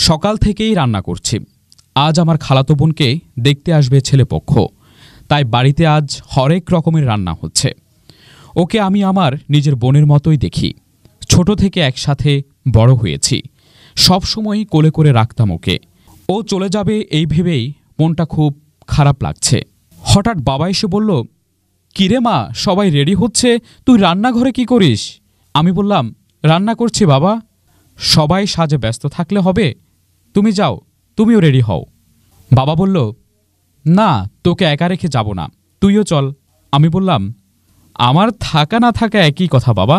সকাল থেকেই রান্না করছি। আজ আমার খালাতো বোনকে দেখতে আসবে ছেলেপক্ষ, তাই বাড়িতে আজ হরেক রকমের রান্না হচ্ছে। ওকে আমি আমার নিজের বোনের মতোই দেখি। ছোট থেকে একসাথে বড় হয়েছি, সবসময় কোলে করে রাখতাম ওকে। ও চলে যাবে এই ভেবেই মনটা খুব খারাপ লাগছে। হঠাৎ বাবা এসে বলল, কিরে মা, সবাই রেডি হচ্ছে, তুই রান্নাঘরে কি করিস? আমি বললাম, রান্না করছি বাবা। সবাই সাজে ব্যস্ত থাকলে হবে? তুমি যাও, তুমিও রেডি হও। বাবা বলল, না, তোকে একা রেখে যাব না, তুইও চল। আমি বললাম, আমার থাকা না থাকা একই কথা বাবা।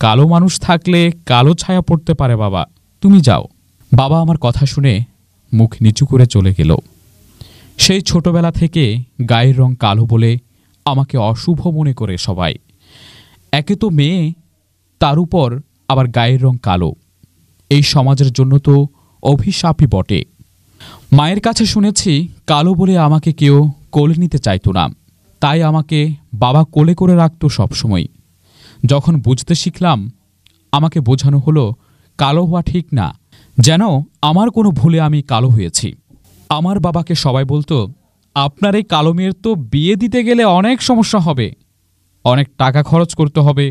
কালো মানুষ থাকলে কালো ছায়া পড়তে পারে বাবা, তুমি যাও। বাবা আমার কথা শুনে মুখ নিচু করে চলে গেল। সেই ছোটবেলা থেকে গায়ের রং কালো বলে আমাকে অশুভ মনে করে সবাই। একে তো মেয়ে, তার উপর আবার গায়ের রং কালো। এই সমাজের জন্য তো অভিশাপই বটে। মায়ের কাছে শুনেছি কালো বলে আমাকে কেউ কোলে নিতে চাইতো না, তাই আমাকে বাবা কোলে করে রাখত সবসময়। যখন বুঝতে শিখলাম, আমাকে বোঝানো হলো কালো হওয়া ঠিক না, যেন আমার কোনো ভুলে আমি কালো হয়েছি। আমার বাবাকে সবাই বলতো, আপনার এই কালো মেয়ের তো বিয়ে দিতে গেলে অনেক সমস্যা হবে, অনেক টাকা খরচ করতে হবে।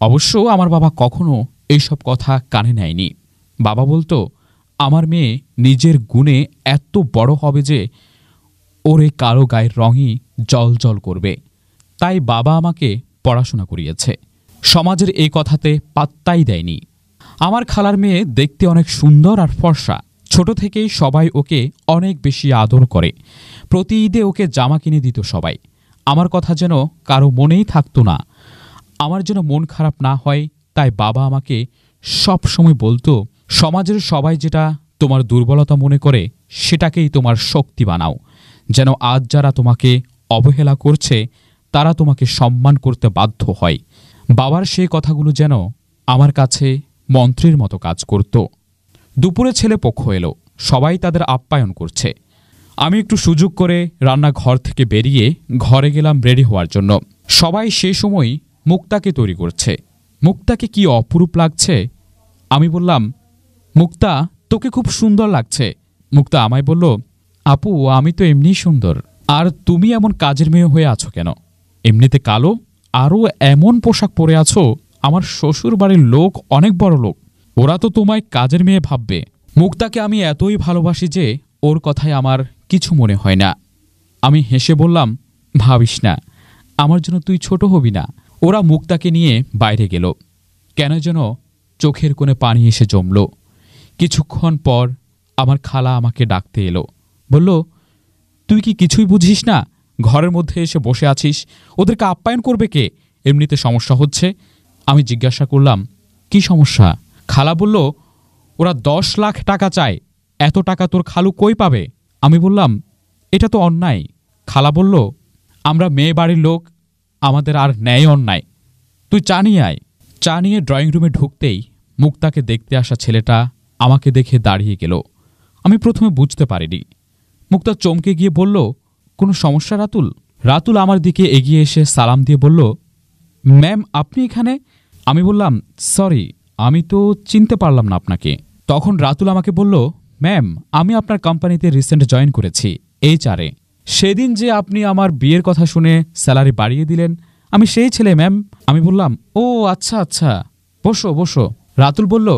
অবশ্য আমার বাবা কখনো এইসব কথা কানে নেয়নি। বাবা বলতো, আমার মেয়ে নিজের গুণে এত বড় হবে যে ওর এই কালো গায়ের রঙই জল জল করবে। তাই বাবা আমাকে পড়াশোনা করিয়েছে। সমাজের এই কথাতে পাত্তাই দেয়নি। আমার খালার মেয়ে দেখতে অনেক সুন্দর আর ফর্সা। ছোট থেকেই সবাই ওকে অনেক বেশি আদর করে। প্রতি ঈদে ওকে জামা কিনে দিত সবাই। আমার কথা যেন কারো মনেই থাকতো না। আমার যেন মন খারাপ না হয়, তাই বাবা আমাকে সব সময় বলতো, সমাজের সবাই যেটা তোমার দুর্বলতা মনে করে সেটাকেই তোমার শক্তি বানাও, যেন আজ যারা তোমাকে অবহেলা করছে তারা তোমাকে সম্মান করতে বাধ্য হয়। বাবার সেই কথাগুলো যেন আমার কাছে মন্ত্রের মতো কাজ করত। দুপুরে ছেলে পক্ষ এলো, সবাই তাদের আপ্যায়ন করছে। আমি একটু সুযোগ করে রান্নাঘর থেকে বেরিয়ে ঘরে গেলাম রেডি হওয়ার জন্য। সবাই সেই সময় মুক্তাকে তৈরি করছে। মুক্তাকে কি অপরূপ লাগছে! আমি বললাম, মুক্তা, তোকে খুব সুন্দর লাগছে। মুক্তা আমায় বলল, আপু, আমি তো এমনিই সুন্দর, আর তুমি এমন কাজের মেয়ে হয়ে আছো কেন? এমনিতে কালো, আরও এমন পোশাক পরে আছো, আমার শ্বশুর বাড়ির লোক অনেক বড় লোক, ওরা তো তোমায় কাজের মেয়ে ভাববে। মুক্তাকে আমি এতই ভালোবাসি যে ওর কথায় আমার কিছু মনে হয় না। আমি হেসে বললাম, ভাবিস না, আমার জন্য তুই ছোট হবি না। ওরা মুক্তাকে নিয়ে বাইরে গেল। কেন যেন চোখের কোণে পানি এসে জমল। কিছুক্ষণ পর আমার খালা আমাকে ডাকতে এলো। বলল, তুই কি কিছুই বুঝিস না? ঘরের মধ্যে এসে বসে আছিস, ওদেরকে আপ্যায়ন করবে কে? এমনিতে সমস্যা হচ্ছে। আমি জিজ্ঞাসা করলাম, কি সমস্যা? খালা বলল, ওরা 10 লাখ টাকা চায়, এত টাকা তোর খালু কই পাবে? আমি বললাম, এটা তো অন্যায়। খালা বলল, আমরা মেয়ে বাড়ির লোক, আমাদের আর ন্যায় অন্যায়, তুই চা নিয়ে আয়। চা নিয়ে ড্রয়িং রুমে ঢুকতেই মুক্তাকে দেখতে আসা ছেলেটা আমাকে দেখে দাঁড়িয়ে গেল। আমি প্রথমে বুঝতে পারিনি। মুক্তা চমকে গিয়ে বলল, কোনো সমস্যা রাতুল? রাতুল আমার দিকে এগিয়ে এসে সালাম দিয়ে বলল, ম্যাম, আপনি এখানে? আমি বললাম, সরি, আমি তো চিনতে পারলাম না আপনাকে। তখন রাতুল আমাকে বলল, ম্যাম, আমি আপনার কোম্পানিতে রিসেন্ট জয়েন করেছি, HR-এ। সেদিন যে আপনি আমার বিয়ের কথা শুনে স্যালারি বাড়িয়ে দিলেন, আমি সেই ছেলে ম্যাম। আমি বললাম, ও আচ্ছা আচ্ছা, বসো বসো। রাতুল বলল,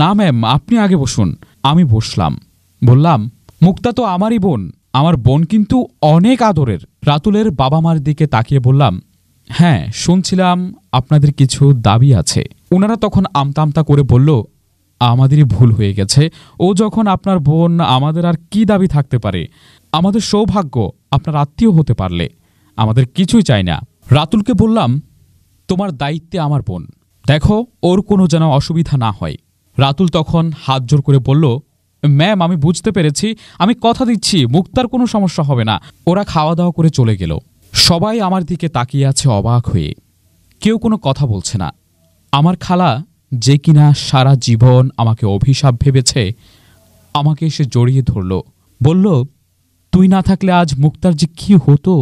না ম্যাম, আপনি আগে বসুন। আমি বসলাম। বললাম, মুক্তা তো আমারই বোন, আমার বোন কিন্তু অনেক আদরের। রাতুলের বাবা মার দিকে তাকিয়ে বললাম, হ্যাঁ, শুনছিলাম আপনাদের কিছু দাবি আছে। ওনারা তখন আমতা আমতা করে বলল, আমাদেরই ভুল হয়ে গেছে, ও যখন আপনার বোন, আমাদের আর কি দাবি থাকতে পারে? আমাদের সৌভাগ্য আপনার আত্মীয় হতে পারলে, আমাদের কিছুই চাই না। রাতুলকে বললাম, তোমার দায়িত্বে আমার বোন, দেখো ওর কোনো যেন অসুবিধা না হয়। রাতুল তখন হাত জোর করে বলল, ম্যাম, আমি বুঝতে পেরেছি, আমি কথা দিচ্ছি মুক্তার কোনো সমস্যা হবে না। ওরা খাওয়া দাওয়া করে চলে গেল। সবাই আমার দিকে তাকিয়ে আছে অবাক হয়ে, কেউ কোনো কথা বলছে না। আমার খালা, যে কিনা সারা জীবন আমাকে অভিশাপ ভেবেছে, আমাকে এসে জড়িয়ে ধরল। বলল, তুই না থাকলে আজ মুক্তার যে কি হতো।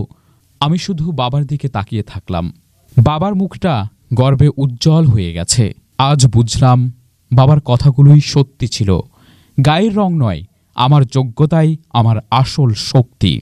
আমি শুধু বাবার দিকে তাকিয়ে থাকলাম। বাবার মুখটা গর্বে উজ্জ্বল হয়ে গেছে। আজ বুঝলাম বাবার কথাগুলোই সত্যি ছিল। গায়ের রং নয়, আমার যোগ্যতাই আমার আসল শক্তি।